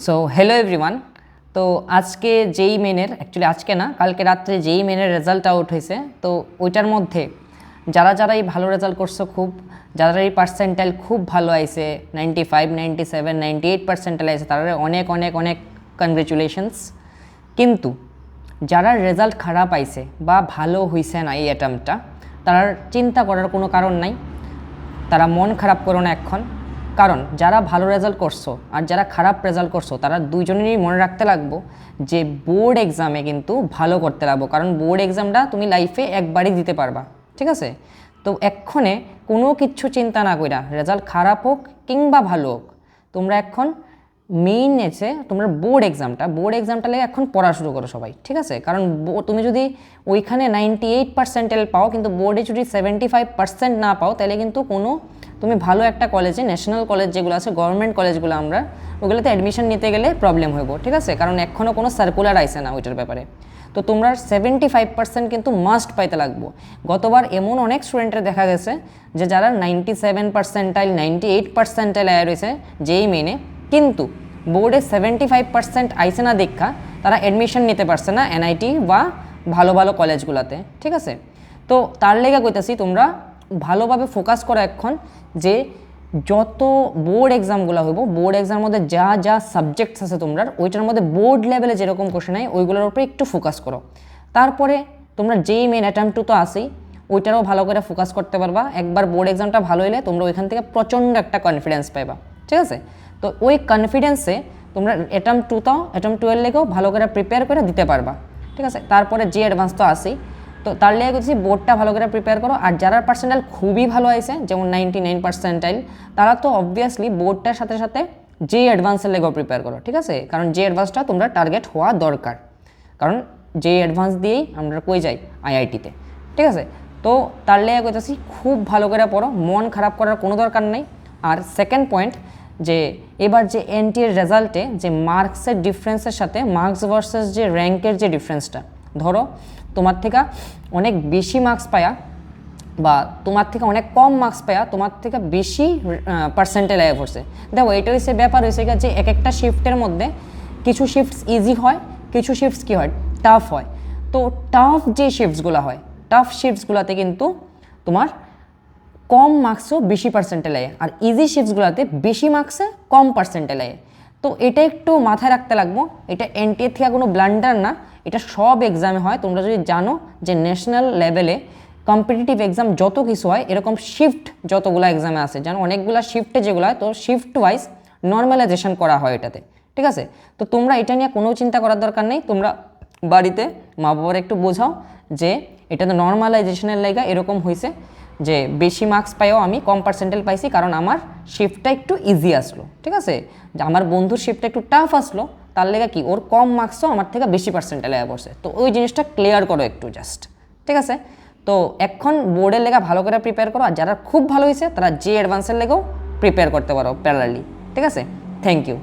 So hello everyone. তো আজকে যেই মেনের অ্যাকচুয়ালি আজকে না কালকে রাত্রে যেই মেনের রেজাল্ট আউট হয়েছে, তো ওইটার মধ্যে যারা এই ভালো রেজাল্ট করছো, যারা এই পার্সেন্টাইল খুব ভালো আইছে, 95, 97, 98 পার্সেন্টাইল আইছে, তারা অনেক অনেক অনেক কনগ্রেচুলেশনস। কিন্তু যারা রেজাল্ট খারাপ আইছে বা ভালো হইছে না এই অ্যাটেম্পটা, তারা চিন্তা করার কোনো কারণ নাই, তারা মন খারাপ করো না এখন। কারণ যারা ভালো রেজাল্ট করছো আর যারা খারাপ রেজাল্ট করছো, তারা দুইজনেরই মনে রাখতে লাগবো যে বোর্ড এক্সামে কিন্তু ভালো করতে লাগবো, কারণ বোর্ড এক্সামটা তুমি লাইফে একবারই দিতে পারবা, ঠিক আছে? তো এক্ষণে কোনো কিচ্ছু চিন্তা না কইরা, রেজাল্ট খারাপ হোক কিংবা ভালো হোক, তোমরা এখন মেইন এসে তোমরা বোর্ড এক্সামটা লেগে এখন পড়া শুরু করো সবাই, ঠিক আছে? কারণ তুমি যদি ওইখানে 98% পাও কিন্তু বোর্ডে যদি 75% না পাও, তাহলে কিন্তু তুমি ভালো একটা কলেজে, ন্যাশনাল কলেজ যেগুলো আছে, গভর্নমেন্ট কলেজগুলো আমরা ওগুলোতে অ্যাডমিশন নিতে গেলে প্রবলেম হইব, ঠিক আছে? কারণ এখনও কোনো সার্কুলার আইসে না ওইটার ব্যাপারে। তো তোমরা 75% কিন্তু মাস্ট পাইতে লাগবো। গতবার এমন অনেক স্টুডেন্টের দেখা গেছে যে যারা 97%, 98% আয় রয়েছে যেই মেনে, কিন্তু বোর্ডে 75% আইসে না দেখা তারা অ্যাডমিশন নিতে পারছে না এনআইটি বা ভালো ভালো কলেজগুলোতে, ঠিক আছে? তো তার লেগে কইতাছি তোমরা ভালোভাবে ফোকাস করো এখন, যে যত বোর্ড এক্সামগুলো হইব, বোর্ড এক্সামের মধ্যে যা যা সাবজেক্টস আছে তোমরা ওইটার মধ্যে বোর্ড লেভেলে যেরকম কোশ্চেন হয় ওইগুলোর উপরে একটু ফোকাস করো। তারপরে তোমরা যেই মেন অ্যাটেম্প টু তো আসেই, ওইটারও ভালো করে ফোকাস করতে পারবা। একবার বোর্ড এক্সামটা ভালো হলে তোমরা ওইখান থেকে প্রচণ্ড একটা কনফিডেন্স পাইবা, ঠিক আছে? তো ওই কনফিডেন্সে তোমরা অ্যাটেম্প টু এর লেগেও ভালো করে প্রিপেয়ার করে দিতে পারবা, ঠিক আছে? তারপরে যে অ্যাডভান্স তো আসেই, তো তার লেগে বলছি বোর্ডটা ভালো করে প্রিপেয়ার করো। আর যারা পার্সেন্টাইল খুবই ভালো আছে, যেমন 99%, তারা তো অবভিয়াসলি বোর্ডটার সাথে সাথে যে অ্যাডভান্সের লেগেও প্রিপেয়ার করো, ঠিক আছে? কারণ যে অ্যাডভান্সটা তোমরা টার্গেট হওয়া দরকার, কারণ যে অ্যাডভান্স দিয়েই আমরা কই যাই আইআইটিতে, ঠিক আছে? তো তার লেগে কইতেছি খুব ভালো করে পড়ো, মন খারাপ করার কোনো দরকার নেই। আর সেকেন্ড পয়েন্ট, যে এবার যে এনটিএর রেজাল্টে যে মার্কসের ডিফারেন্সের সাথে মার্কস ভার্সেস যে র্যাঙ্কের যে ডিফারেন্সটা, ধরো তোমার থেকে অনেক বেশি মার্কস পায়া বা তোমার থেকে অনেক কম মার্কস পায়া তোমার থেকে বেশি পার্সেন্টেজ আয় পড়ছে, দেখো এটা হচ্ছে ব্যাপার হয়েছে যে এক একটা শিফটের মধ্যে কিছু শিফটস ইজি হয়, কিছু শিফটস কী হয়, টাফ হয়। তো টাফ যে শিফটসগুলোতে কিন্তু তোমার কম মার্কসও বেশি পার্সেন্টেজ আয়, আর ইজি শিফটসগুলোতে বেশি মার্কসে কম পার্সেন্টেজ আয়। তো এটা একটু মাথায় রাখতে লাগবো। এটা এনটিএ থেকে কোনো ব্লান্ডার না, এটা সব এক্সামে হয়। তোমরা যদি জানো যে ন্যাশনাল লেভেলে কম্পিটিটিভ এক্সাম যত কিছু হয়, এরকম শিফট যতগুলো এক্সামে আছে, জানো অনেকগুলো শিফটে যেগুলো হয়, তো শিফট ওয়াইজ নর্মালাইজেশন করা হয় এটাতে, ঠিক আছে? তো তোমরা এটা নিয়ে কোনো চিন্তা করার দরকার নেই। তোমরা বাড়িতে মা বাবার একটু বোঝাও যে এটা তো নর্মালাইজেশনের লেগা এরকম হয়েছে, যে বেশি মার্কস পাইও আমি কম পার্সেন্টেজ পাইছি, কারণ আমার শিফটটা একটু ইজি আসলো, ঠিক আছে? যে আমার বন্ধুর শিফটটা একটু টাফ আসলো, তার লেগে কি ওর কম মার্কসও আমার থেকে বেশি পার্সেন্টেজ লেগে পড়ছে। তো ওই জিনিসটা ক্লিয়ার করো একটু জাস্ট, ঠিক আছে? তো এখন বোর্ডের লেগা ভালো করে প্রিপেয়ার করো, আর যারা খুব ভালো হয়েছে তারা যে অ্যাডভান্সের লেগেও প্রিপেয়ার করতে পারো প্যারালালি, ঠিক আছে? Thank you.